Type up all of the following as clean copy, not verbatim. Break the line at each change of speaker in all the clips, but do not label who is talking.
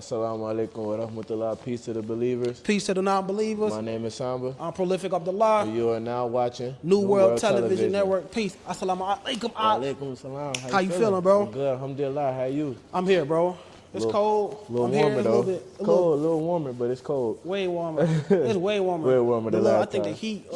Assalamu alaikum wa rahmatullah. Peace to the believers.
Peace to the non-believers.
My name is Samba.
I'm Prolific Abdullah.
You are now watching
New World Television Network. Peace. Assalamu alaikum.
Wa alaikum salam.
How you feeling, bro?
I'm good. Alhamdulillah. How you?
I'm here, bro. It's cold.
A little
I'm
warmer
here
though.
a
Cold, a little warmer, but it's cold.
Way warmer. It's way warmer.
Way warmer than last
I think
time.
The heat,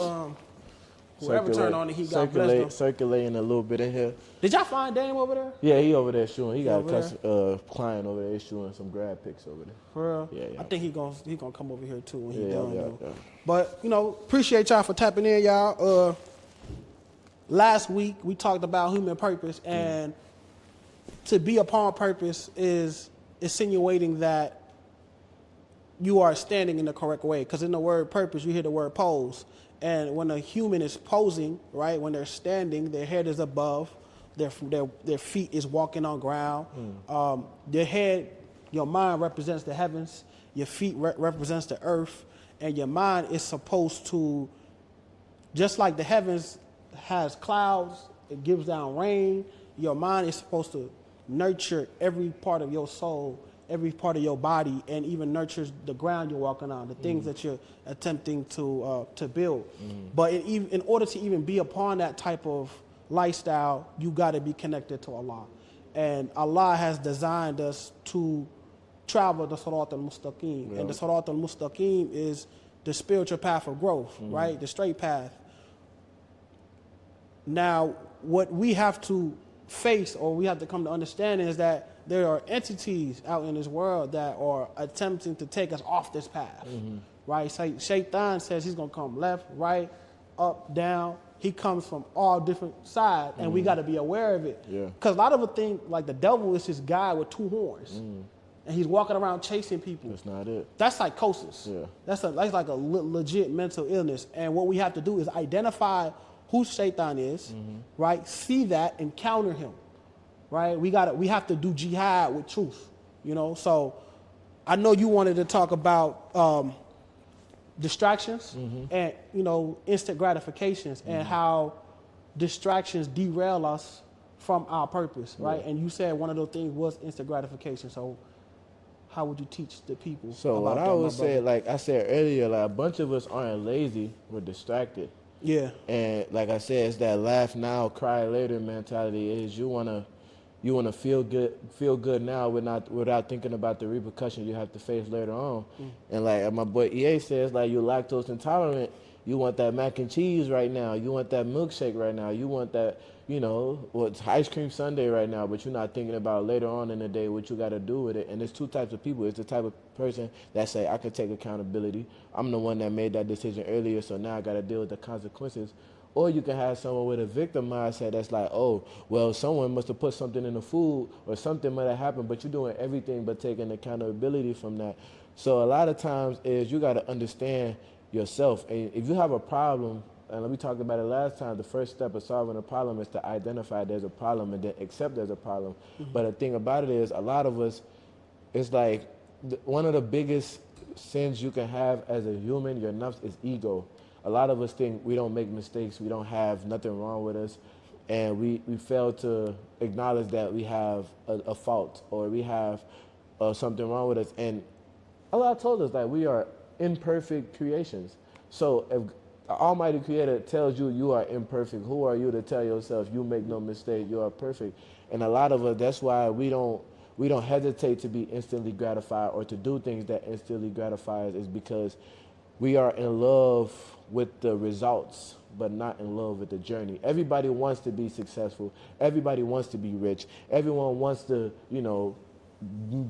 whoever turned on the heat, God bless them.
Circulating a little bit in here.
Did y'all find Dame over there?
Yeah, he over there shooting. He got a client over there shooting some grad pics over there.
For real?
Yeah.
I think he gonna come over here too when he
Yeah.
done. But appreciate y'all for tapping in, y'all. Last week we talked about human purpose, and to be upon purpose is insinuating that you are standing in the correct way. Because in the word purpose, you hear the word pose. And when a human is posing, right, when they're standing, their head is above, their feet is walking on ground. Their head, your mind represents the heavens, your feet represents the earth, and your mind is supposed to, just like the heavens has clouds, it gives down rain, your mind is supposed to nurture every part of your soul, every part of your body, and even nurtures the ground you're walking on, the things that you're attempting to build. But in order to even be upon that type of lifestyle, you got to be connected to Allah. And Allah has designed us to travel the Sirat al-Mustaqim.
Yeah.
And the Sirat al-Mustaqim is the spiritual path of growth, right? The straight path. Now, what we have to face, or we have to come to understand, is that there are entities out in this world that are attempting to take us off this path, right? Shaitan says he's going to come left, right, up, down. He comes from all different sides, and we got to be aware of it. Because a lot of us think like the devil is this guy with two horns, and he's walking around chasing people.
That's not it.
That's psychosis.
Yeah.
That's like a legit mental illness. And what we have to do is identify who Shaitan is, right? See that and counter him. Right, we have to do jihad with truth, So, I know you wanted to talk about distractions and instant gratifications and how distractions derail us from our purpose, right? And you said one of those things was instant gratification. So, how would you teach the people?
So what I would say, like I said earlier, like a bunch of us aren't lazy; we're distracted.
Yeah.
And like I said, it's that laugh now, cry later mentality. Is you wanna feel good now without thinking about the repercussions you have to face later on. And like my boy EA says, like you're lactose intolerant, you want that mac and cheese right now, you want that milkshake right now, you want that, it's ice cream sundae right now, but you're not thinking about later on in the day what you got to do with it. And there's two types of people. It's the type of person that say, I can take accountability. I'm the one that made that decision earlier, so now I got to deal with the consequences. Or you can have someone with a victim mindset that's like, oh, well, someone must have put something in the food or something might have happened, but you're doing everything but taking accountability from that. So a lot of times is you got to understand yourself. And if you have a problem, and we talked about it last time, the first step of solving a problem is to identify there's a problem and then accept there's a problem. But the thing about it is a lot of us, it's like one of the biggest sins you can have as a human, your nafs, is ego. A lot of us think we don't make mistakes, we don't have nothing wrong with us, and we fail to acknowledge that we have a fault or we have something wrong with us. And Allah told us that we are imperfect creations. So if the Almighty Creator tells you you are imperfect, who are you to tell yourself you make no mistake, you are perfect? And a lot of us, that's why we don't hesitate to be instantly gratified or to do things that instantly gratify us, is because we are in love with the results, but not in love with the journey. Everybody wants to be successful. Everybody wants to be rich. Everyone wants to,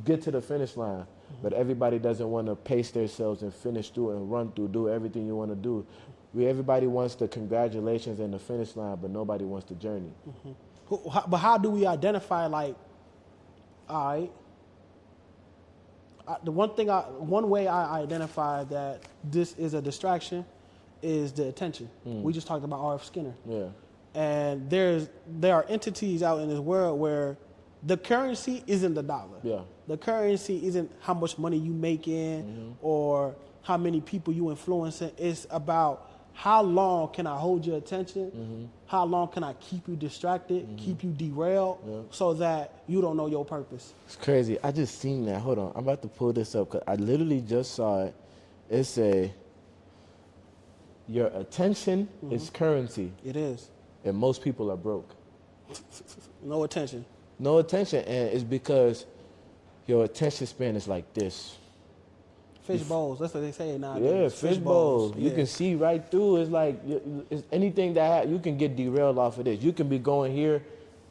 get to the finish line. But everybody doesn't want to pace themselves and finish through and run through, do everything you want to do. Everybody wants the congratulations and the finish line, but nobody wants the journey.
But how do we identify, like, all right, one way I identify that this is a distraction is the attention. We just talked about R.F. Skinner.
Yeah.
And there are entities out in this world where the currency isn't the dollar.
Yeah.
The currency isn't how much money you make in or how many people you influence. It's about how long can I hold your attention? How long can I keep you distracted, keep you derailed, so that you don't know your purpose?
It's crazy. I just seen that. Hold on. I'm about to pull this up because I literally just saw it. It say, your attention is currency.
It is.
And most people are broke.
No attention.
No attention. And it's because your attention span is like this.
Fish bowls. That's what they say nowadays.
Yeah, fish bowls.
Yeah.
You can see right through. It's like it's anything that you can get derailed off of this. You can be going here.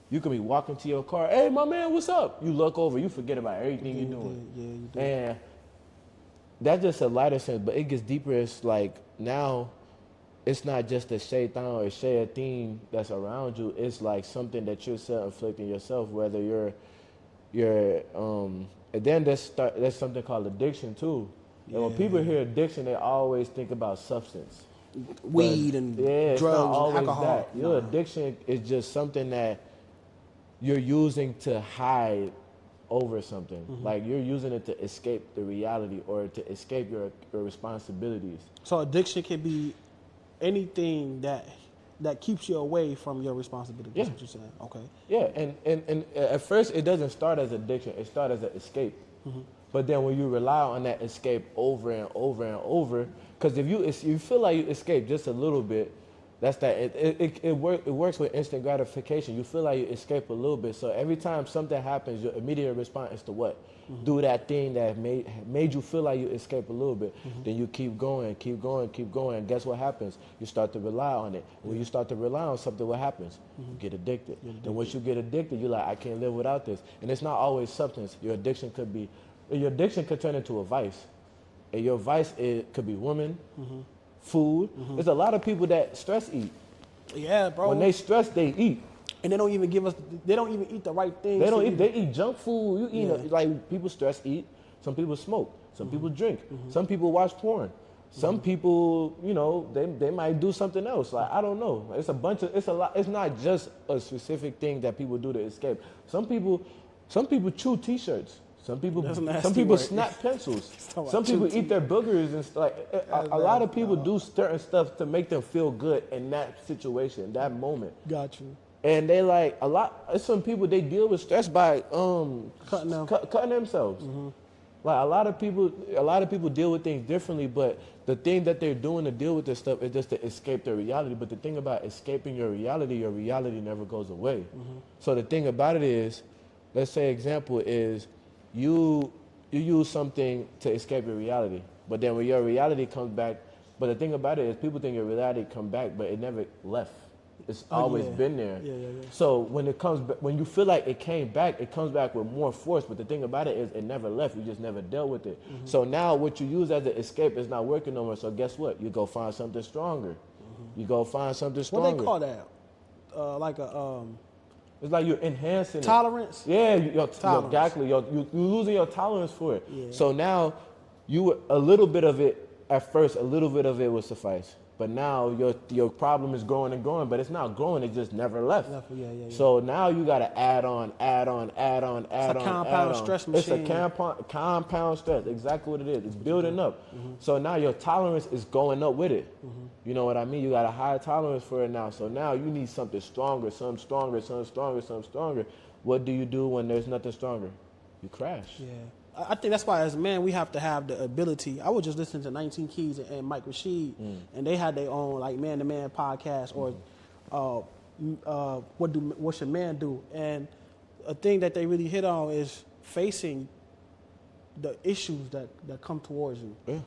You can be walking to your car. Hey, my man, what's up? You look over. You forget about everything you're doing.
Yeah, you do.
And that's just a lighter sense, but it gets deeper. It's like now it's not just a shaitan or a shayateen that's around you. It's like something that you're self-inflicting yourself, whether you're and then there's something called addiction too. And when people hear addiction, they always think about substance.
Weed and
drugs
and alcohol.
That. Your addiction is just something that you're using to hide over something. Like you're using it to escape the reality or to escape your responsibilities.
So addiction can be anything that keeps you away from your responsibilities.
Yeah.
That's what you're saying. Okay.
Yeah, and at first it doesn't start as addiction. It starts as an escape. But then when you rely on that escape over and over and over, because if you feel like you escape just a little bit, that's that. It works with instant gratification. You feel like you escape a little bit. So every time something happens, your immediate response is to what? Do that thing that made you feel like you escape a little bit. Then you keep going. And guess what happens? You start to rely on it. When you start to rely on something, what happens? You get addicted. And once you get addicted, you're like, I can't live without this. And it's not always substance. Your addiction could turn into a vice. And your vice, it could be women, food. There's a lot of people that stress eat.
Yeah, bro.
When they stress, they eat.
And they don't even eat the right things.
They don't eat. They eat junk food. You eat like people stress eat. Some people smoke. Some people drink. Some people watch porn. Some people, they might do something else. Like I don't know. It's a lot. It's not just a specific thing that people do to escape. Some people chew T-shirts. Some people snap pencils. Some people eat their boogers and stuff. A lot of people do certain stuff to make them feel good in that situation, that moment.
Got you.
And they like some people, they deal with stress by cutting themselves. Like a lot of people deal with things differently, but the thing that they're doing to deal with this stuff is just to escape their reality. But the thing about escaping your reality never goes away. So the thing about it is, let's say example is you use something to escape your reality, but then when your reality comes back, but the thing about it is people think your reality come back, but it never left. It's always been there.
Yeah.
So when you feel like it came back, it comes back with more force. But the thing about it is it never left. You just never dealt with it. So now what you use as an escape is not working no more. So guess what? You go find something stronger. You go find something stronger.
What they call that?
It's like you're enhancing
tolerance.
Yeah,
tolerance.
Exactly. You're losing your tolerance for it.
Yeah.
So now a little bit of it at first, a little bit of it will suffice. But now your problem is growing and growing, but it's not growing. It just never left.
Yeah.
So now you got to add on.
It's a compound stress machine.
It's a compound stress. Exactly what it is. It's building up. So now your tolerance is going up with it. You know what I mean? You got a higher tolerance for it now. So now you need something stronger, something stronger. What do you do when there's nothing stronger? You crash.
Yeah. I think that's why, as men, we have to have the ability. I was just listening to 19 Keys and Mike Rashid, and they had their own like man-to-man podcast, or what should man do? And a thing that they really hit on is facing the issues that come towards you.
Yeah.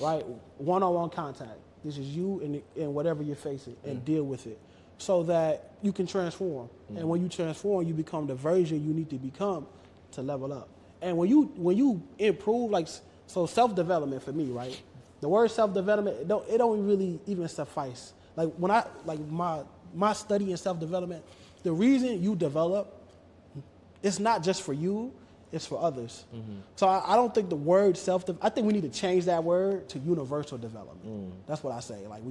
Right, one-on-one contact. This is you and whatever you're facing, and deal with it, so that you can transform. And when you transform, you become the version you need to become to level up. And when you improve, like, so self-development for me, right? The word self-development, it don't really even suffice. Like when my study in self-development, the reason you develop, it's not just for you, it's for others. So I don't think the word I think we need to change that word to universal development. That's what I say. Like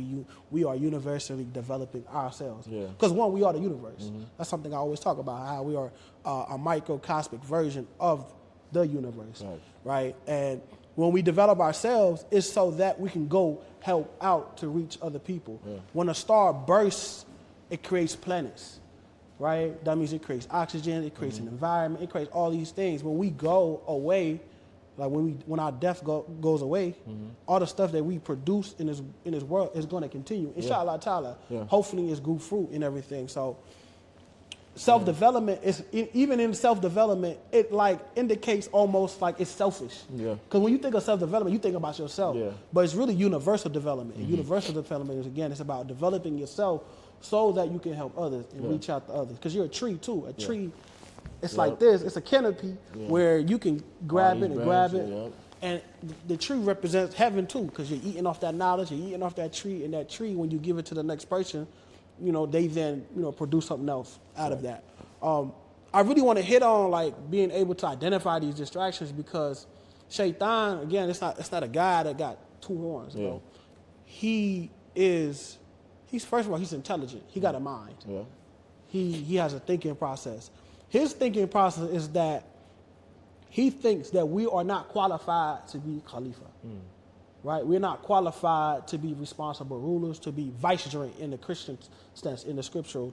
we are universally developing ourselves. Because one, we are the universe. That's something I always talk about, how we are a microcosmic version of the universe, right? And when we develop ourselves, it's so that we can go help out to reach other people. Yeah. When a star bursts, it creates planets, right? That means it creates oxygen, it creates an environment, it creates all these things. When we go away, like when our death goes away, all the stuff that we produce in this world is going to continue. Inshallah ta'ala. Yeah. Hopefully it's good fruit and everything. So self-development is, even in self-development, it like indicates almost like it's selfish. Yeah. Because when you think of self-development, you think about yourself. Yeah. But it's really universal development. And universal development is, again, it's about developing yourself so that you can help others and reach out to others. Because you're a tree too. A tree, it's like this. It's a canopy where you can grab it and grab it. Yep. And the tree represents heaven too, because you're eating off that knowledge, you're eating off that tree, and that tree, when you give it to the next person, they then, produce something else out of that. I really want to hit on like being able to identify these distractions, because Shaitan, again, it's not a guy that got two horns. Yeah. He's first of all, he's intelligent. He got a mind. Yeah. He has a thinking process. His thinking process is that he thinks that we are not qualified to be Khalifa. Right? We're not qualified to be responsible rulers, to be vicegerent in the Christian sense, in the scriptural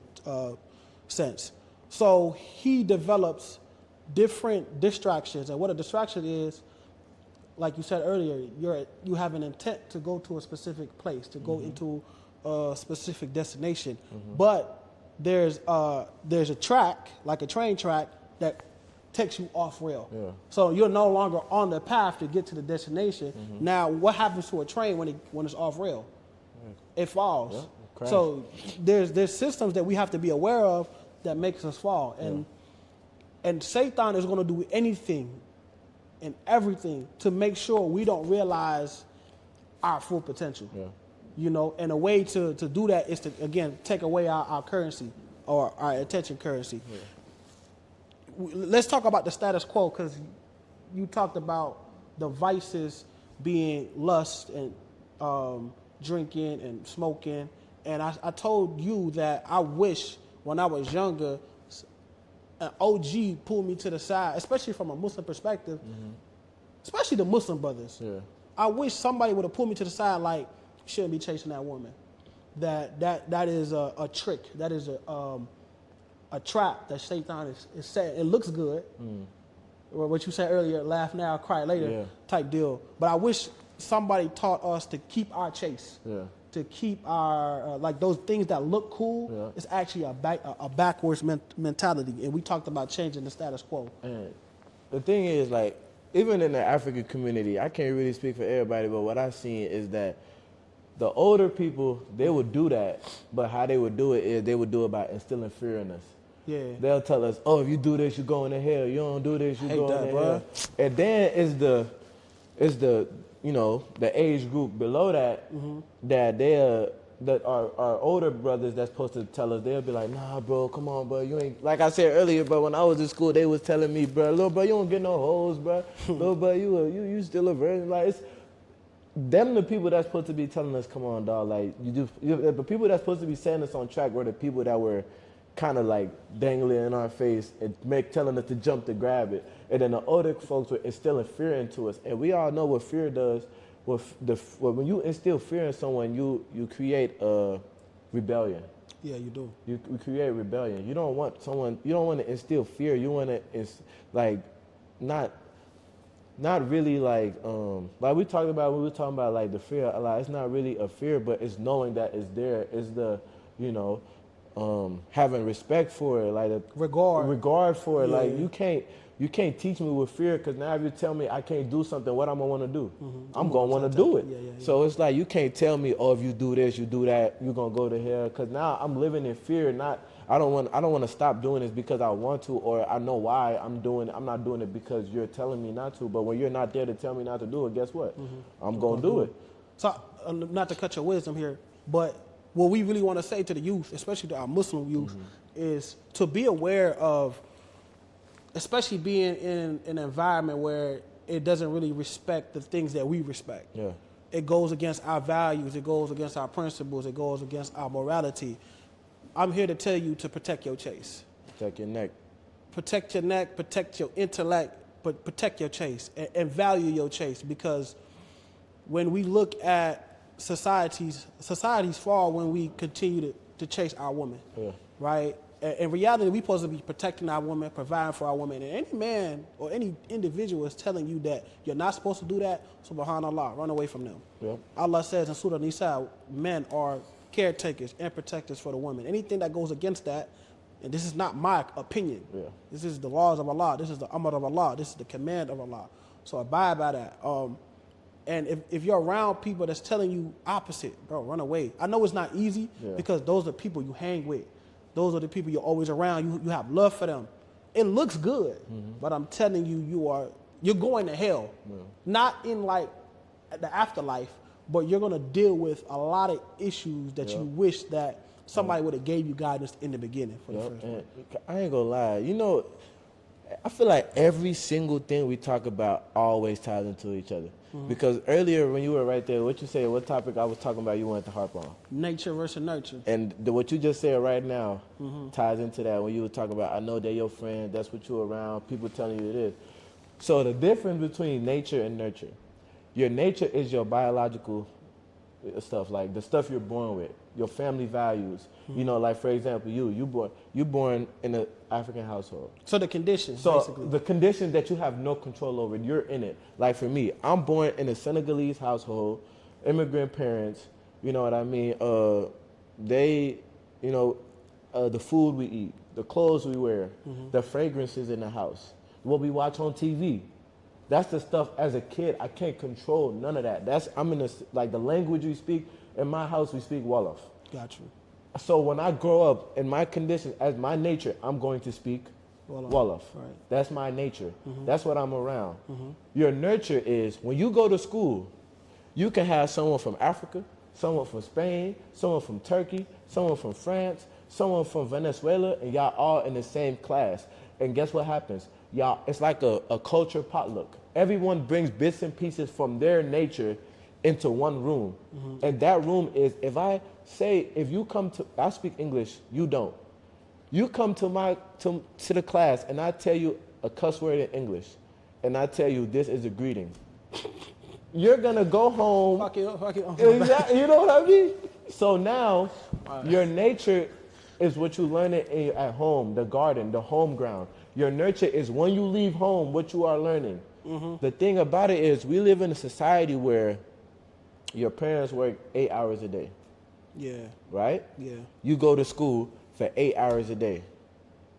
sense. So he develops different distractions. And what a distraction is, like you said earlier, you have an intent to go to a specific place, to go into a specific destination. But there's a track, like a train track, that takes you off rail. Yeah. So you're no longer on the path to get to the destination. Now, what happens to a train when it's off rail? It falls. Yeah, so there's systems that we have to be aware of that makes us fall. And Satan is going to do anything and everything to make sure we don't realize our full potential. Yeah. And a way to do that is to, again, take away our currency, or our attention currency. Yeah. Let's talk about the status quo, because you talked about the vices being lust and drinking and smoking. And I told you that I wish when I was younger, an OG pulled me to the side, especially from a Muslim perspective, especially the Muslim brothers. Yeah. I wish somebody would have pulled me to the side, like, you shouldn't be chasing that woman. That is a trick. That is a trap that Satan is setting. It looks good. Or what you said earlier, laugh now, cry later type deal. But I wish somebody taught us to keep our chase. Yeah. To keep our, like those things that look cool, it's actually a backwards mentality. And we talked about changing the status quo.
And the thing is, like, even in the African community, I can't really speak for everybody, but what I've seen is that the older people, they would do that, but how they would do it is they would do it by instilling fear in us. Yeah. They'll tell us, oh, if you do this, you're going to hell. You don't do this, you're going to hell. And then is the the age group below that, that our older brothers that's supposed to tell us, they'll be like, nah, bro, come on, bro. You ain't, like I said earlier, bro, when I was in school, they was telling me, bro, little bro, you don't get no hoes, bro. Little bro, you still a virgin. Like, it's them the people that's supposed to be telling us, come on, dog, like, the people that's supposed to be setting us on track were the people that were kind of like dangling in our face and telling us to jump to grab it. And then the older folks were instilling fear into us. And we all know what fear does. When you instill fear in someone, you create a rebellion.
Yeah, you do.
You create rebellion. You don't want to instill fear. You want to, like, not really like we were talking about like the fear a lot. It's not really a fear, but it's knowing that it's there. It's the, having respect for it, like regard for it. Yeah, like you can't teach me with fear, because now if you tell me I can't do something, what I'm gonna want to do? I'm gonna want to do it. Yeah. So it's like you can't tell me, oh, if you do this, you do that, you're gonna go to hell. Because now I'm living in fear. I don't want to stop doing this because I want to, or I know why I'm not doing it because you're telling me not to. But when you're not there to tell me not to do it, guess what? I'm gonna do it.
So not to cut your wisdom here, but what we really want to say to the youth, especially to our Muslim youth, is to be aware of, especially being in an environment where it doesn't really respect the things that we respect. Yeah. It goes against our values. It goes against our principles. It goes against our morality. I'm here to tell you to protect your chase.
Protect your neck.
Protect your neck. Protect your intellect. protect your chase and value your chase, because when we look at societies fall when we continue to chase our woman, right? In reality, we're supposed to be protecting our woman, providing for our woman. And any man or any individual is telling you that you're not supposed to do that, subhanAllah, run away from them.
Yep.
Allah says in Surah Nisa, men are caretakers and protectors for the woman. Anything that goes against that, and this is not my opinion, this is the laws of Allah, this is the amr of Allah, this is the command of Allah. So abide by that. And if you're around people that's telling you opposite, bro, run away. I know it's not easy because those are people you hang with. Those are the people you're always around. You have love for them. It looks good, but I'm telling you, you're going to hell. Not in like the afterlife, but you're gonna deal with a lot of issues that you wish that somebody would have gave you guidance in the beginning for the first one.
I ain't gonna lie. You know, I feel like every single thing we talk about always ties into each other. Because earlier when you were right there, what you said, what topic I was talking about, you wanted to harp on?
Nature versus nurture.
And what you just said right now ties into that when you were talking about, I know they're your friend, that's what you're around, people telling you it is. So the difference between nature and nurture, your nature is your biological stuff, like the stuff you're born with, your family values. You know, like for example, you born in an African household.
So the conditions,
so
basically.
the conditions that you have no control over, you're in it. Like for me, I'm born in a Senegalese household, immigrant parents. You know what I mean? The food we eat, the clothes we wear, the fragrances in the house, what we watch on TV. That's the stuff as a kid I can't control none of that. I'm in like the language we speak in my house. We speak Wolof.
Got you.
So when I grow up in my condition, as my nature, I'm going to speak Wolof.
Right.
That's my nature. That's what I'm around. Your nurture is when you go to school, you can have someone from Africa, someone from Spain, someone from Turkey, someone from France, someone from Venezuela, and y'all all in the same class. And guess what happens? Y'all, it's like a culture potluck. Everyone brings bits and pieces from their nature into one room. And that room is, if you come to, I speak English, you don't. You come to the class and I tell you a cuss word in English and I tell you this is a greeting. You're gonna go home.
Fuck it.
Exactly, you know what I mean? So now, your nature is what you learn at home, the garden, the home ground. Your nurture is when you leave home, what you are learning. The thing about it is we live in a society where your parents work 8 hours a day.
Yeah.
Right?
Yeah.
You go to school for 8 hours a day.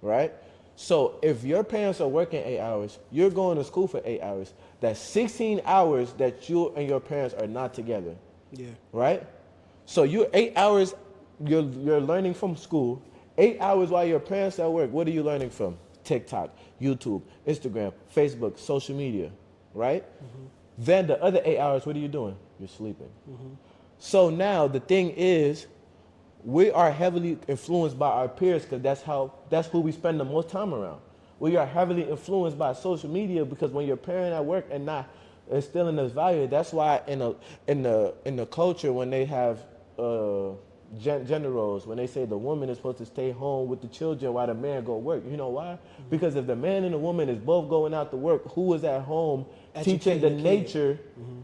Right? So if your parents are working 8 hours, you're going to school for 8 hours. That's 16 hours that you and your parents are not together.
Yeah.
Right? So you're 8 hours, you're learning from school. 8 hours while your parents are at work. What are you learning from? TikTok, YouTube, Instagram, Facebook, social media, right? Then the other 8 hours, what are you doing? You're sleeping. So now the thing is, we are heavily influenced by our peers because that's who we spend the most time around. We are heavily influenced by social media because when you're parent at work and not instilling this value, that's why in the culture when they have gender roles, when they say the woman is supposed to stay home with the children while the man go work. You know why? Because if the man and the woman is both going out to work, who is at home teaching the nature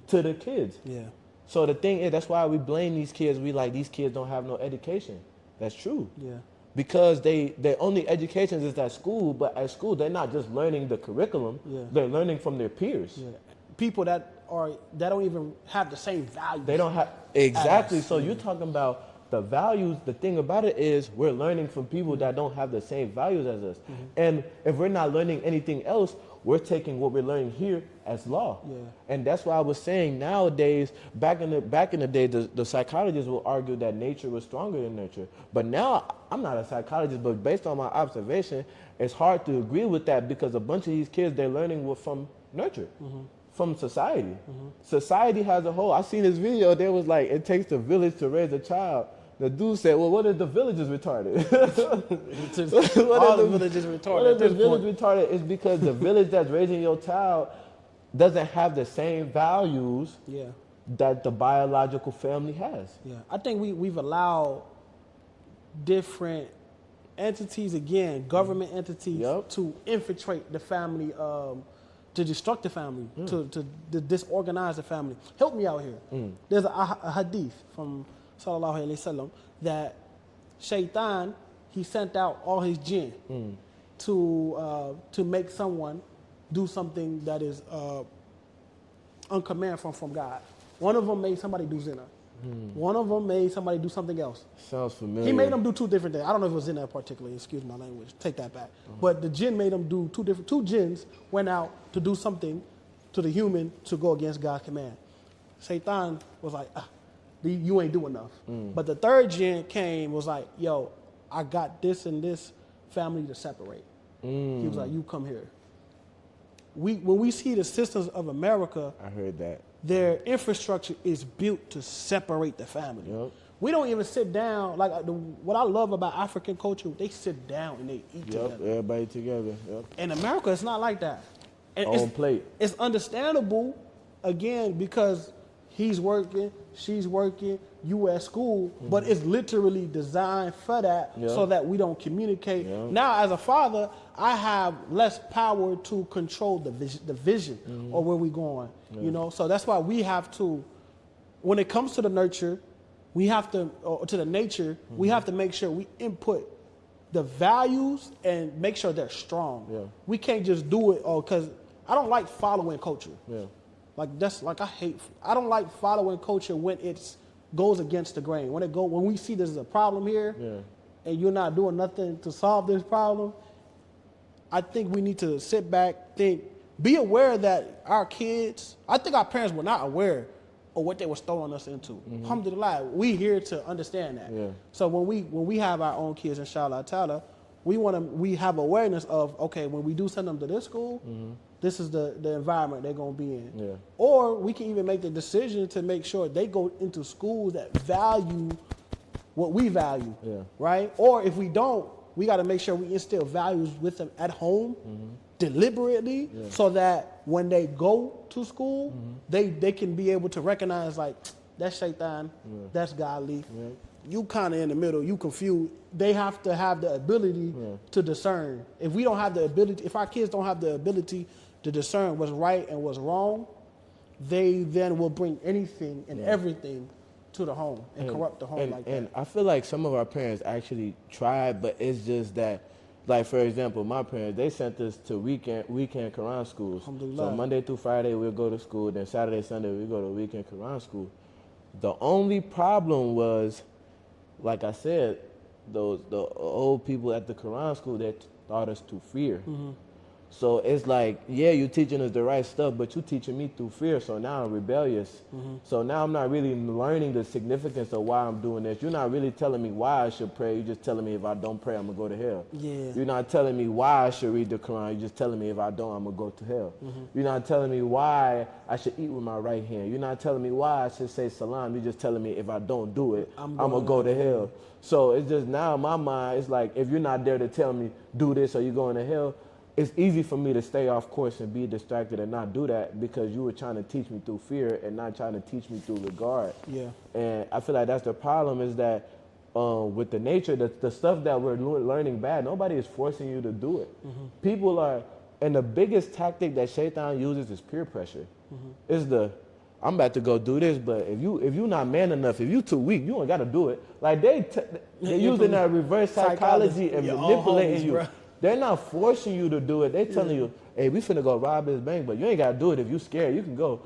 to the kids?
Yeah.
So the thing is, that's why we blame these kids. We like these kids don't have no education. That's true.
Yeah.
Because their only education is at school, but at school they're not just learning the curriculum. Yeah. They're learning from their peers.
Yeah. People that don't even have the same values.
They don't have exactly. So you're talking about the values. The thing about it is we're learning from people that don't have the same values as us. And if we're not learning anything else, we're taking what we're learning here as law. Yeah. And that's why I was saying nowadays, back in the day, the psychologists will argue that nature was stronger than nurture. But now I'm not a psychologist, but based on my observation, it's hard to agree with that because a bunch of these kids, they're learning from nurture. From society. Society as a whole. I seen this video, there was like, it takes a village to raise a child. The dude said, well, what if the village is retarded?
All the villages retarded.
What if the village retarded? It's because the village that's raising your child doesn't have the same values that the biological family has.
Yeah, I think we've allowed different entities, again, government entities, to infiltrate the family destruct the family, to disorganize the family. Help me out here. There's a hadith from Sallallahu Alaihi Wasallam that Shaitan, he sent out all his jinn to make someone do something that is uncommand from God. One of them made somebody do zina. One of them made somebody do something else.
Sounds familiar.
He made them do two different things. I don't know if it was zina particularly. Excuse my language. Take that back. But the jinn made them do two jinns went out to do something to the human to go against God's command. Shaitan was like, you ain't doing enough. But the third jinn came, was like, yo, I got this and this family to separate. He was like, you come here. When we see the systems of America,
I heard that.
Their infrastructure is built to separate the family.
Yep.
We don't even sit down. Like what I love about African culture, they sit down and they eat together.
Everybody together. Yep.
In America, it's not like that. And
On plate.
It's understandable, again, because he's working, she's working, you at school, but it's literally designed for that so that we don't communicate. Now, as a father, I have less power to control the vision or where we're going, you know? So that's why we have to, when it comes to the nurture, we have to, or to the nature, we have to make sure we input the values and make sure they're strong. We can't just do it, because I don't like following culture. I don't like following culture when it's goes against the grain. When we see there's a problem here and you're not doing nothing to solve this problem, I think we need to sit back, think, be aware that our kids, I think our parents were not aware of what they were throwing us into. Alhamdulillah, we here to understand that. So when we have our own kids, inshallah ta'ala, we have awareness of, okay, when we do send them to this school, this is the environment they're going to be in. Or we can even make the decision to make sure they go into schools that value what we value, right? Or if we don't, we got to make sure we instill values with them at home deliberately so that when they go to school, they can be able to recognize, like, that's shaitan, that's godly. You kind of in the middle, you confused. They have to have the ability to discern. If we don't have the ability, if our kids don't have the ability to discern what's right and what's wrong, they then will bring anything and everything to the home and corrupt the home like that. And
I feel like some of our parents actually tried, but it's just that, like, for example, my parents, they sent us to weekend Quran schools. So Monday through Friday, we'll go to school. Then Saturday, Sunday, we go to weekend Quran school. The only problem was, like I said, the old people at the Quran school that taught us to fear. So it's like, you're teaching us the right stuff, but you're teaching me through fear. So now I'm rebellious. So now I'm not really learning the significance of why I'm doing this. You're not really telling me why I should pray. You're just telling me if I don't pray, I'm going to go to hell. You're not telling me why I should read the Quran. You're just telling me if I don't, I'm going to go to hell. You're not telling me why I should eat with my right hand. You're not telling me why I should say salam. You're just telling me if I don't do it, I'm going to go to hell. So it's just now in my mind, it's like, if you're not there to tell me do this or you're going to hell, it's easy for me to stay off course and be distracted and not do that because you were trying to teach me through fear and not trying to teach me through regard. And I feel like that's the problem, is that with the nature, the stuff that we're learning bad, nobody is forcing you to do it. People are, and the biggest tactic that Shaitan uses is peer pressure. Is I'm about to go do this, but if you're not man enough, if you too weak, you ain't got to do it. Like they're using that reverse psychology and manipulating you. Bro. They're not forcing you to do it. They're telling you, hey, we finna go rob this bank, but you ain't got to do it if you scared. You can go.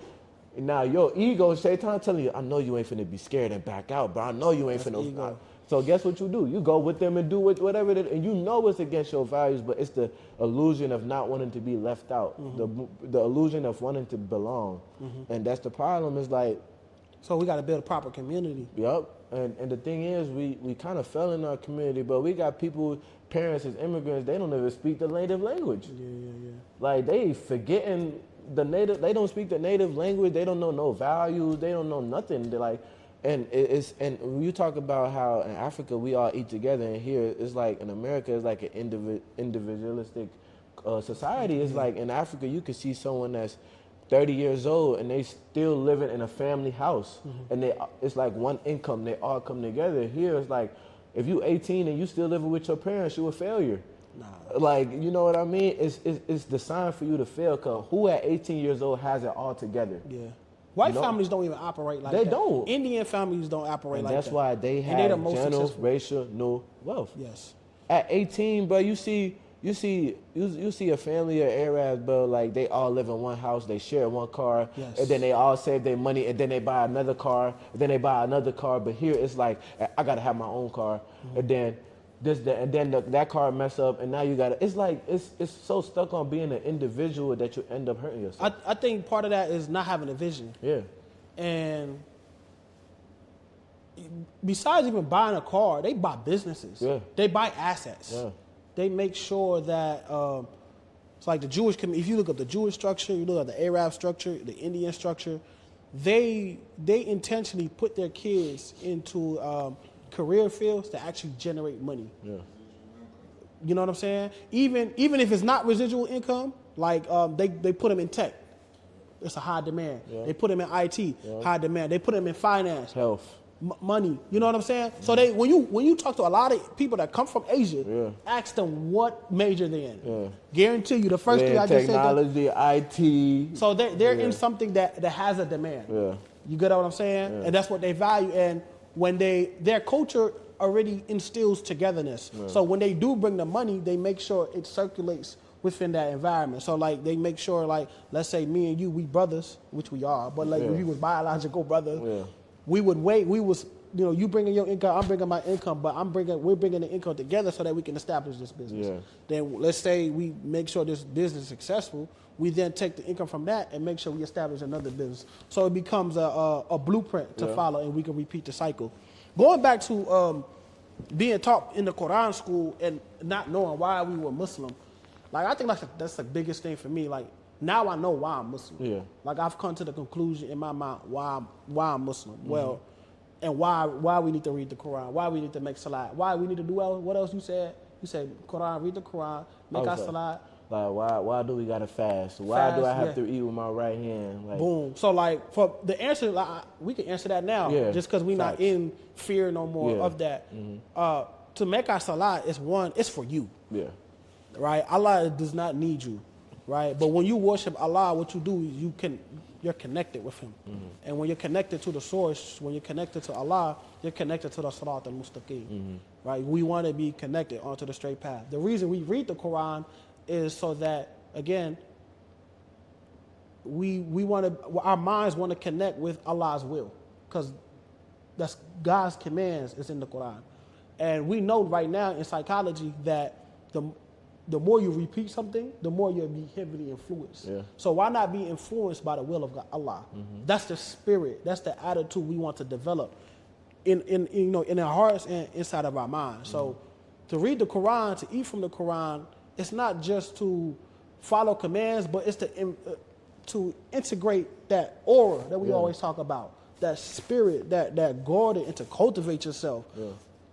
And now your ego, Shaitan telling you, I know you ain't finna be scared and back out, but I know you ain't finna. So guess what you do? You go with them and do whatever and you know it's against your values, but it's the illusion of not wanting to be left out, the illusion of wanting to belong. And that's the problem, is like.
So we got to build a proper community.
And the thing is, we kind of fell in our community, but we got people, parents as immigrants, they don't even speak the native language. Like they forgetting the native, they don't speak the native language, they don't know no values, they don't know nothing. They're like, and when you talk about how in Africa we all eat together, and here it's like in America it's like an individualistic society. It's like in Africa you can see someone that's 30 years old and they still living in a family house, and it's like one income, they all come together. Here it's like, if you 18 and you still living with your parents, you a failure.
Nah.
Like, you know what I mean? It's designed for you to fail, because who at 18 years old has it all together?
Yeah. White families don't even operate like that.
They don't.
Indian families don't operate like that.
And that's why they have generational wealth.
Yes.
At 18, bro, you see a family of Arabs, bro, like they all live in one house, they share one car,
Yes.
and then they all save their money, and then they buy another car, and then they buy another car. But here it's like, I gotta have my own car, and then that car mess up, and now you gotta. It's like it's so stuck on being an individual that you end up hurting yourself.
I think part of that is not having a vision.
Yeah.
And besides even buying a car, they buy businesses.
Yeah.
They buy assets.
Yeah.
They make sure that it's like the Jewish community. If you look at the Jewish structure, you look at the Arab structure, the Indian structure, they intentionally put their kids into career fields to actually generate money.
Yeah.
You know what I'm saying? Even if it's not residual income, like they put them in tech. It's a high demand. Yeah. They put them in IT, high demand. They put them in finance,
health,
money. You know what I'm saying? So when you talk to a lot of people that come from Asia, ask them what major they're in. Yeah. Guarantee you the first thing I just said.
Technology, IT.
So they're in something that has a demand. Yeah. You get what I'm saying? Yeah. And that's what they value. And when their culture already instills togetherness. Yeah. So when they do bring the money, they make sure it circulates within that environment. So like they make sure, like, let's say me and you, we brothers, which we are, but like if we was biological brothers, we would wait. We was, you bringing your income, I'm bringing my income, but we're bringing the income together so that we can establish this business. Yeah. Then let's say we make sure this business is successful. We then take the income from that and make sure we establish another business. So it becomes a blueprint to follow, and we can repeat the cycle. Going back to being taught in the Quran school and not knowing why we were Muslim, like I think that's the biggest thing for me. Like now I know why I'm Muslim. Yeah. Like I've come to the conclusion in my mind why I'm Muslim. Mm-hmm. Well, and why we need to read the Quran, why we need to make salat, why we need to do what else you said? You said Quran, read the Quran, make our salat.
Like why do we gotta fast? Why do I have to eat with my right hand? Like,
boom. So like for the answer, like, we can answer that now. Yeah. Just because we're not in fear no more of that. Mm-hmm. To make our salat it's for you. Yeah. Right? Allah does not need you. Right? But when you worship Allah, what you do is you're connected with Him. Mm-hmm. And when you're connected to the source, when you're connected to Allah, you're connected to the Sirat al-Mustaqim. Mm-hmm. Right? We want to be connected onto the straight path. The reason we read the Quran is so that, again, our minds want to connect with Allah's will, because that's God's commands is in the Quran. And we know right now in psychology that the more you repeat something, the more you'll be heavily influenced. Yeah. So why not be influenced by the will of God, Allah? Mm-hmm. That's the spirit. That's the attitude we want to develop in our hearts and inside of our minds. Mm-hmm. So to read the Quran, to eat from the Quran, it's not just to follow commands, but it's to integrate that aura that we always talk about, that spirit, that garden, and to cultivate yourself. Yeah.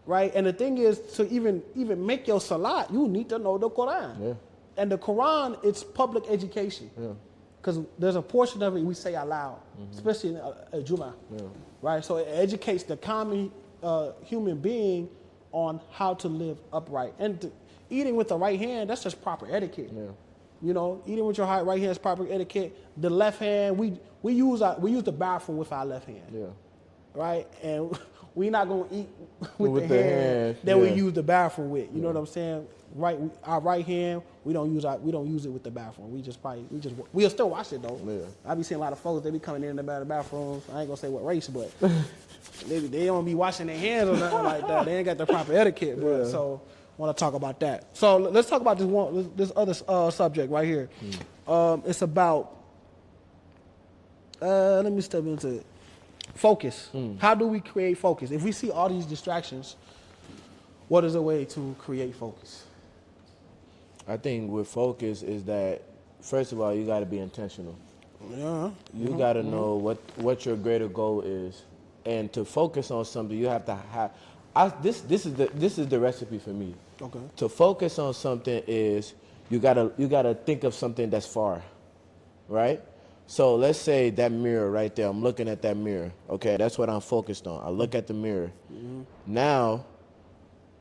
Right? And the thing is, to even make your salat, you need to know the Quran. Yeah. And the Quran, it's public education. Yeah. Because there's a portion of it we say out loud, especially in a Jummah. Yeah. Right? So it educates the common human being on how to live upright. And eating with the right hand, that's just proper etiquette. Yeah. Eating with your right hand is proper etiquette. The left hand, we use the bathroom with our left hand. Yeah. Right? And we're not gonna eat with the hand that we use the bathroom with. You know what I'm saying? Right, our right hand, we don't use it with the bathroom. We'll still wash it though. Yeah. I be seeing a lot of folks, they be coming in the bathrooms. I ain't gonna say what race, but they don't be washing their hands or nothing like that. They ain't got the proper etiquette, bro. Yeah. So want to talk about that. So let's talk about this other subject right here. It's about let me step into it. Focus. How do we create focus? If we see all these distractions, what is a way to create focus?
I think with focus is that, first of all, you got to be intentional. Yeah. You got to know what your greater goal is, and to focus on something, you have to have. This is the recipe for me. Okay. To focus on something is you gotta think of something that's far, right? So let's say that mirror right there. I'm looking at that mirror. Okay, that's what I'm focused on. I look at the mirror. Mm-hmm. Now,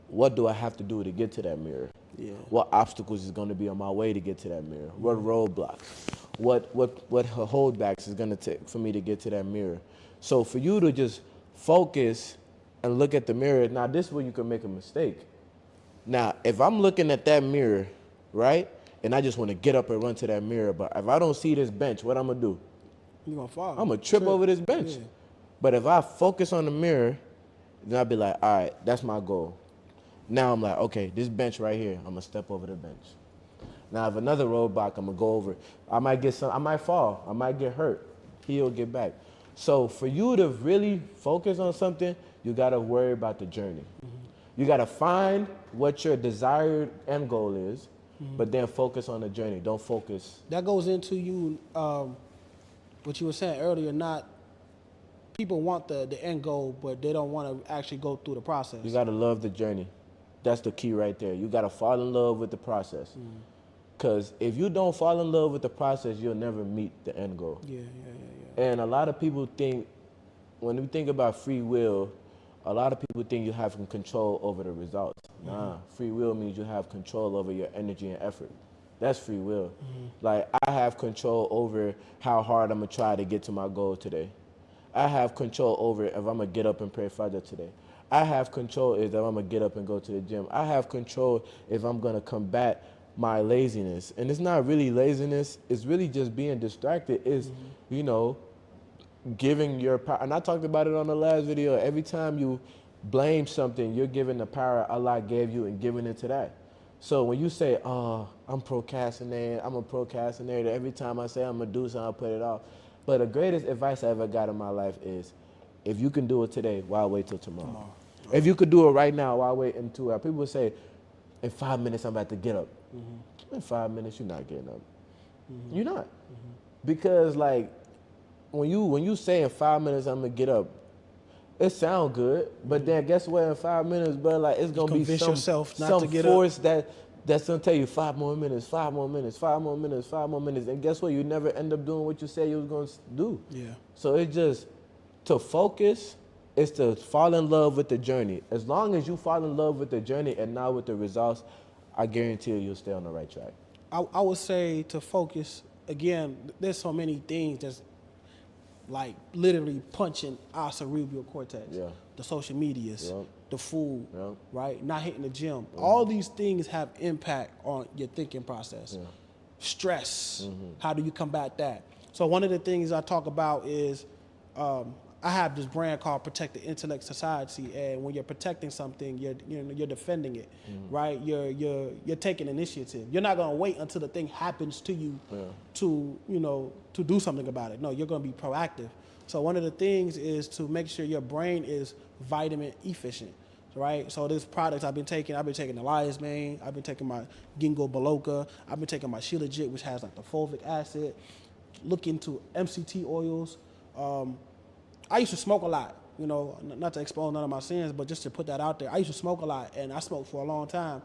what do I have to do to get to that mirror?
Yeah.
What obstacles is going to be on my way to get to that mirror? What roadblocks? What holdbacks is going to take for me to get to that mirror? So for you to just focus and look at the mirror, now this is where you can make a mistake. Now, if I'm looking at that mirror, right, and I just want to get up and run to that mirror, but if I don't see this bench, what I'm going to do?
You're going to fall.
I'm going to trip over this bench.
Yeah.
But if I focus on the mirror, then I'll be like, all right, that's my goal. Now I'm like, okay, this bench right here, I'm going to step over the bench. Now, if another roadblock, I'm going to go over. I might fall. I might get hurt. He'll get back. So for you to really focus on something, you got to worry about the journey. You got to find what your desired end goal is, but then focus on the journey. Don't focus.
That goes into you, what you were saying earlier, people want the end goal, but they don't want to actually go through the process.
You got to love the journey. That's the key right there. You got to fall in love with the process. Because if you don't fall in love with the process, you'll never meet the end goal.
Yeah.
And a lot of people think, when we think about free will, a lot of people think you have control over the results. Nah, free will means you have control over your energy and effort. That's free will. Like, I have control over how hard I'm going to try to get to my goal today. I have control over if I'm going to get up and pray Fajr today. I have control if I'm going to get up and go to the gym. I have control if I'm going to combat my laziness. And it's not really laziness. It's really just being distracted. It's, giving your power. And I talked about it on the last video. Every time you blame something, you're giving the power Allah gave you and giving it to that. So when you say, oh, I'm procrastinating, I'm a procrastinator. Every time I say I'm going to do something, I'll put it off. But the greatest advice I ever got in my life is, if you can do it today, why wait till tomorrow? If you could do it right now, why wait in 2 hours? People say, in 5 minutes, I'm about to get up. In 5 minutes, you're not getting up. You're not. Because, like, when you say in 5 minutes, I'm going to get up, it sounds good, but then guess what? In 5 minutes, bro, like, it's going to be some force that's going to tell you 5 more minutes, 5 more minutes, 5 more minutes, 5 more minutes. And guess what? You never end up doing what you said you was going to do.
Yeah.
So it's just to focus is to fall in love with the journey. As long as you fall in love with the journey and not with the results, I guarantee you'll stay on the right track.
I would say to focus, again, there's so many things that's like literally punching our cerebral cortex. Yeah. The social medias, the food, right? Not hitting the gym. All these things have impact on your thinking process. Yeah. Stress, how do you combat that? So one of the things I talk about is, I have this brand called Protect the Intellect Society, and when you're protecting something, you're defending it, right? You're taking initiative. You're not gonna wait until the thing happens to you to do something about it. No, you're gonna be proactive. So one of the things is to make sure your brain is vitamin efficient, right? So this products I've been taking the Lion's Mane, I've been taking my Ginkgo biloba, I've been taking my Shilajit, which has like the fulvic acid. Look into MCT oils. I used to smoke a lot, not to expose none of my sins, but just to put that out there. I used to smoke a lot, and I smoked for a long time.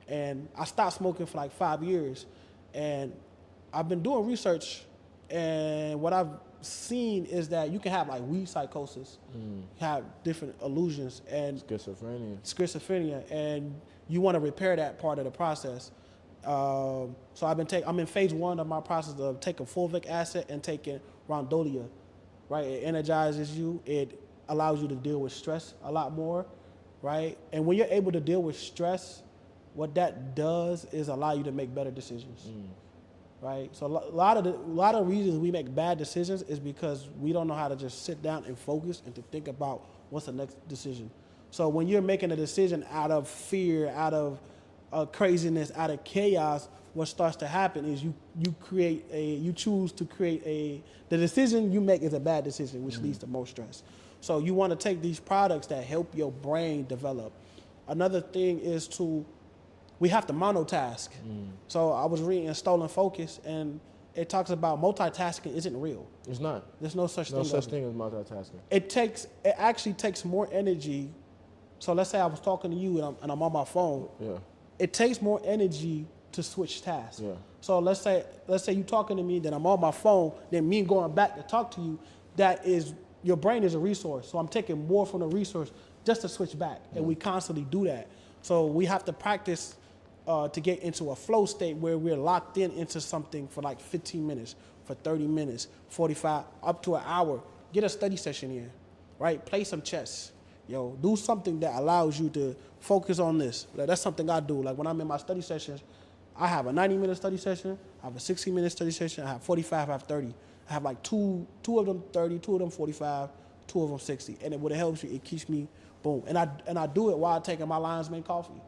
And I stopped smoking for like 5 years. And I've been doing research, and what I've seen is that you can have like weed psychosis, have different illusions, and schizophrenia, and you want to repair that part of the process. So I'm in phase 1 of my process of taking fulvic acid and taking rondolia. Right, it energizes you. It allows you to deal with stress a lot more, right? And when you're able to deal with stress, what that does is allow you to make better decisions, right? So a lot of reasons we make bad decisions is because we don't know how to just sit down and focus and to think about what's the next decision. So when you're making a decision out of fear, out of craziness, out of chaos, what starts to happen is you choose to create the decision you make is a bad decision, which leads to more stress. So you want to take these products that help your brain develop. Another thing is we have to monotask. So I was reading Stolen Focus, and it talks about multitasking isn't real.
It's not.
There's no such thing as
multitasking.
It actually takes more energy. So let's say I was talking to you and I'm on my phone. Yeah. It takes more energy to switch tasks. Yeah. So let's say you talking to me, then I'm on my phone, then me going back to talk to you, your brain is a resource. So I'm taking more from the resource just to switch back. And we constantly do that. So we have to practice to get into a flow state where we're locked in into something for like 15 minutes, for 30 minutes, 45, up to an hour. Get a study session in, right? Play some chess. Yo, do something that allows you to focus on this. Like, that's something I do. Like when I'm in my study sessions, I have a 90-minute study session, I have a 60-minute study session, I have 45, I have 30. I have like two of them 30, two of them 45, two of them 60. And what it helps you, it keeps me, boom. And I do it while taking my Lion's Mane coffee.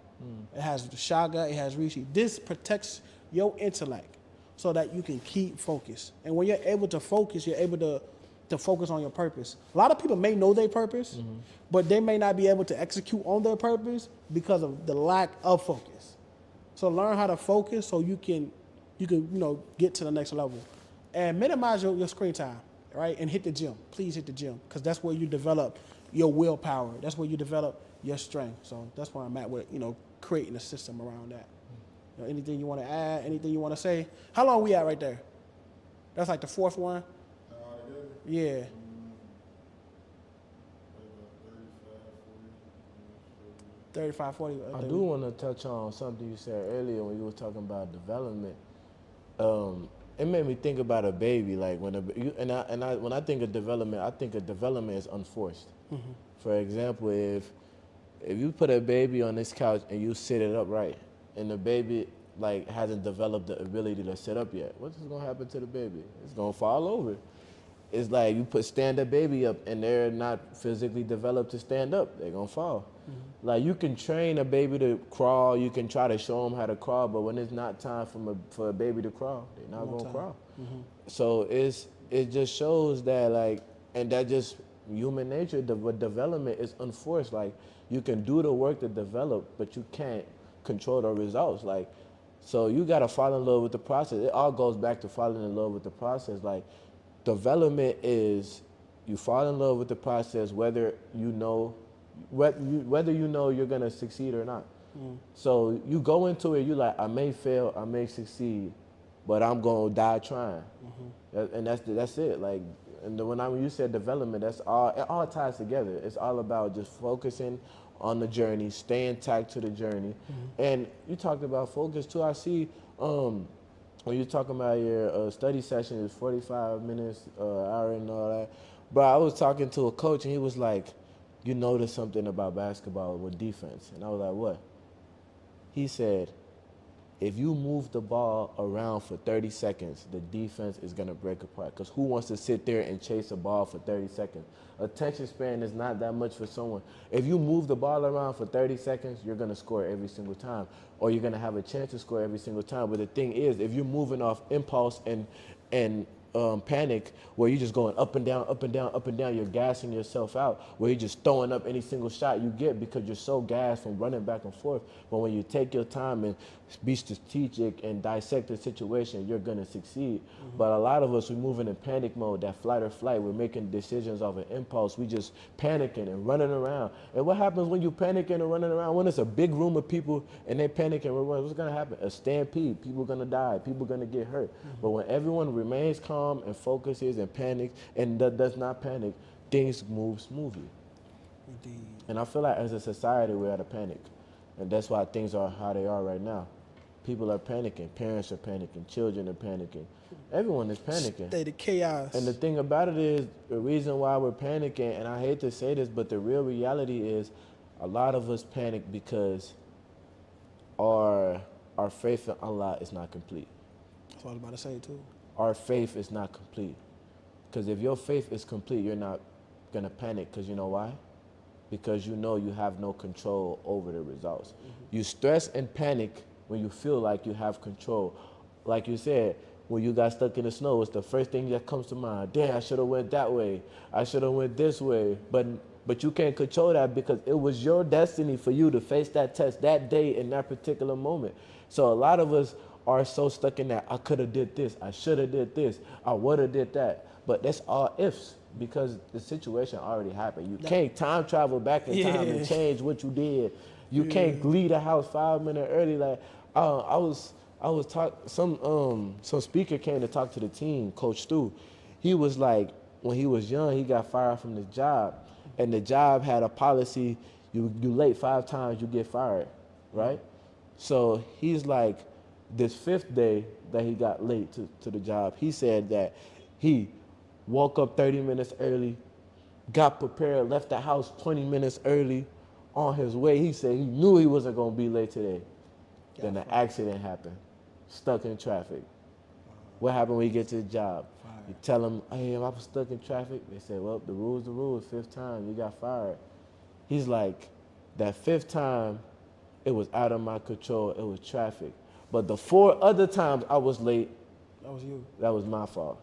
It has Shaga, it has Rishi. This protects your intellect so that you can keep focus. And when you're able to focus, you're able to focus on your purpose. A lot of people may know their purpose, but they may not be able to execute on their purpose because of the lack of focus. So learn how to focus so you can get to the next level. And minimize your screen time, right? And hit the gym. Please hit the gym, because that's where you develop your willpower. That's where you develop your strength. So that's where I'm at with, creating a system around that. Anything you want to add? Anything you want to say? How long we at right there? That's like the fourth one? Yeah. 35, 40.
I do want to touch on something you said earlier when you were talking about development. It made me think about a baby. Like when when I think of development is unforced. For example, if you put a baby on this couch and you sit it up right, and the baby like hasn't developed the ability to sit up yet, what's gonna happen to the baby? It's gonna fall over. It's like you stand a baby up and they're not physically developed to stand up, they're gonna fall. Like you can train a baby to crawl, you can try to show them how to crawl, but when it's not time for a baby to crawl, they're not gonna crawl. So it just shows that like, and that just human nature, development is unforced. Like you can do the work to develop, but you can't control the results. Like, so you gotta fall in love with the process. It all goes back to falling in love with the process. Like development is you fall in love with the process, whether you know you're gonna succeed or not. So you go into it, you like, I may fail, I may succeed, but I'm gonna die trying. And that's it. Like, and when you said development, it all ties together. It's all about just focusing on the journey, staying tagged to the journey. And you talked about focus too. I see when you're talking about your study session is 45 minutes, hour and all that. But I was talking to a coach and he was like, you noticed something about basketball with defense. And I was like, what? He said, if you move the ball around for 30 seconds, the defense is going to break apart. Because who wants to sit there and chase a ball for 30 seconds? Attention span is not that much for someone. If you move the ball around for 30 seconds, you're going to score every single time. Or you're going to have a chance to score every single time. But the thing is, if you're moving off impulse and panic, where you're just going up and down, up and down, up and down, you're gassing yourself out, where you're just throwing up any single shot you get because you're so gassed from running back and forth. But when you take your time and be strategic and dissect the situation, you're going to succeed. But a lot of us, we're moving in panic mode, that flight or flight. We're making decisions off an impulse. We just panicking and running around. And what happens when you panicking and running around? When it's a big room of people and they panicking and running, what's going to happen? A stampede. People are going to die. People are going to get hurt. But when everyone remains calm and focuses and panics and does not panic, things move smoothly.
Indeed.
And I feel like as a society, we're at a panic. And that's why things are how they are right now. People are panicking. Parents are panicking. Children are panicking. Everyone is panicking.
State of chaos.
And the thing about it is, the reason why we're panicking, and I hate to say this, but the real reality is a lot of us panic because our faith in Allah is not complete.
That's what I was about to say too.
Our faith is not complete. Because if your faith is complete, you're not going to panic. Because you know why? Because you know you have no control over the results. You stress and panic when you feel like you have control. Like you said, when you got stuck in the snow, it's the first thing that comes to mind. Damn, I should have went that way. I should have went this way. But you can't control that because it was your destiny for you to face that test that day in that particular moment. So a lot of us are so stuck in that, I could have did this, I should have did this, I would have did that. But that's all ifs because the situation already happened. You can't time travel back in time and change what you did. You can't leave the house 5 minutes early. Like I was some speaker came to talk to the team, Coach Stu. He was like, when he was young, he got fired from the job, and the job had a policy: you late 5 times, you get fired, right? So he's like, this 5th day that he got late to the job, he said that he woke up 30 minutes early, got prepared, left the house 20 minutes early. On his way, he said he knew he wasn't going to be late today. Then the accident happened, stuck in traffic. What happened when you get to the job? You tell them, hey, I was stuck in traffic. They say, well, the rule's the rule. 5th time, you got fired. He's like, that 5th time, it was out of my control. It was traffic. But the 4 other times I was late,
That was you.
that was my fault.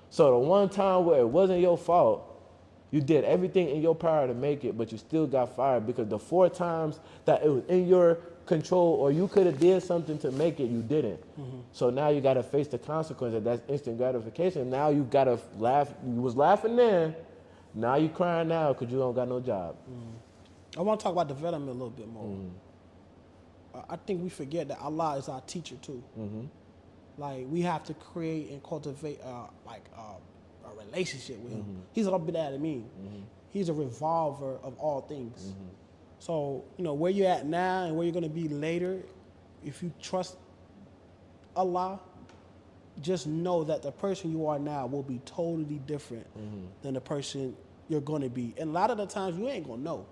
So the one time where it wasn't your fault, you did everything in your power to make it, but you still got fired because the 4 times that it was in your control or you could have did something to make it, you didn't. So now you got to face the consequences. That's instant gratification. Now you got to laugh. You was laughing then. Now you crying now because you don't got no job.
I want to talk about development a little bit more. I think we forget that Allah is our teacher too. Like we have to create and cultivate a relationship with Him. He's a Rabbil Alameen. He's a revolver of all things. So where you're at now and where you're going to be later, if you trust Allah, just know that the person you are now will be totally different than the person you're going to be. And a lot of the times you ain't going to know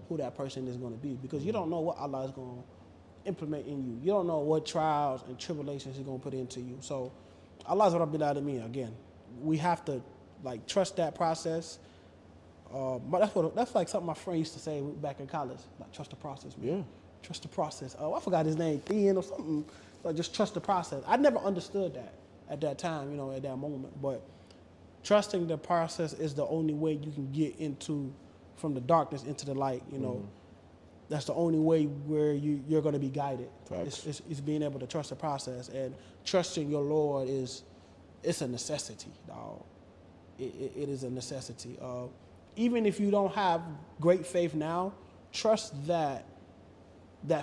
who that person is going to be because you don't know what Allah is going to implement in you. You don't know what trials and tribulations He's going to put into you. So Allah's Rabbil Alameen. Again, we have to trust that process. But that's like something my friend used to say back in college. Like, trust the process, man.
Yeah.
Trust the process. Oh, I forgot his name, Thean or something. Like, just trust the process. I never understood that at that time, at that moment. But trusting the process is the only way you can get from the darkness into the light, That's the only way where you're going to be guided. It's being able to trust the process. And trusting your Lord it's a necessity, dog. It is a necessity. Even if you don't have great faith now, trust that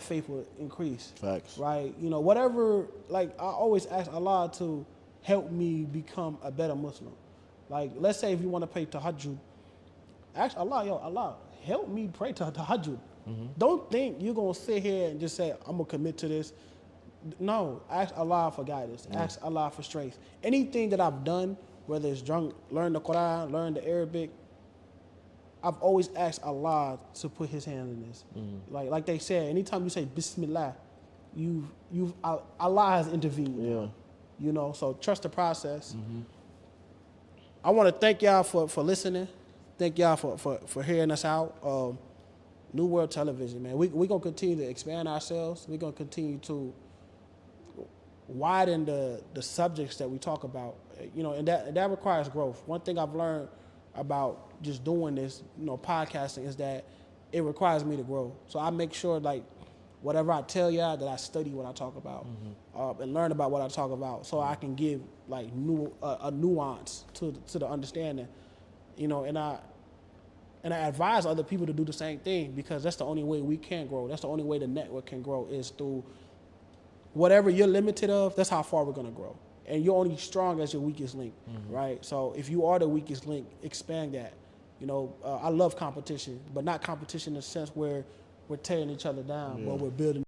faith will increase.
Facts.
Right? Whatever, I always ask Allah to help me become a better Muslim. Let's say if you want to pray tahajjud, ask Allah, Allah, help me pray tahajjud. Don't think you're going to sit here and just say, I'm going to commit to this. No, ask Allah for guidance. Ask Allah for strength. Anything that I've done, whether it's learn the Quran, learn the Arabic, I've always asked Allah to put His hand in this. Like they said, anytime you say Bismillah, Allah has intervened. Yeah. So trust the process. I want to thank y'all for listening. Thank y'all for hearing us out. New World Television, man. We're going to continue to expand ourselves. We're going to continue to widen the subjects that we talk about, and that requires growth. One thing I've learned about just doing this, podcasting, is that it requires me to grow. So I make sure, whatever I tell y'all, that I study what I talk about and learn about what I talk about, so I can give a nuance to the understanding, and I advise other people to do the same thing because that's the only way we can grow. That's the only way the network can grow is through whatever you're limited of. That's how far we're gonna grow. And you're only strong as your weakest link, right? So if you are the weakest link, expand that. I love competition, but not competition in the sense where we're tearing each other down, but we're building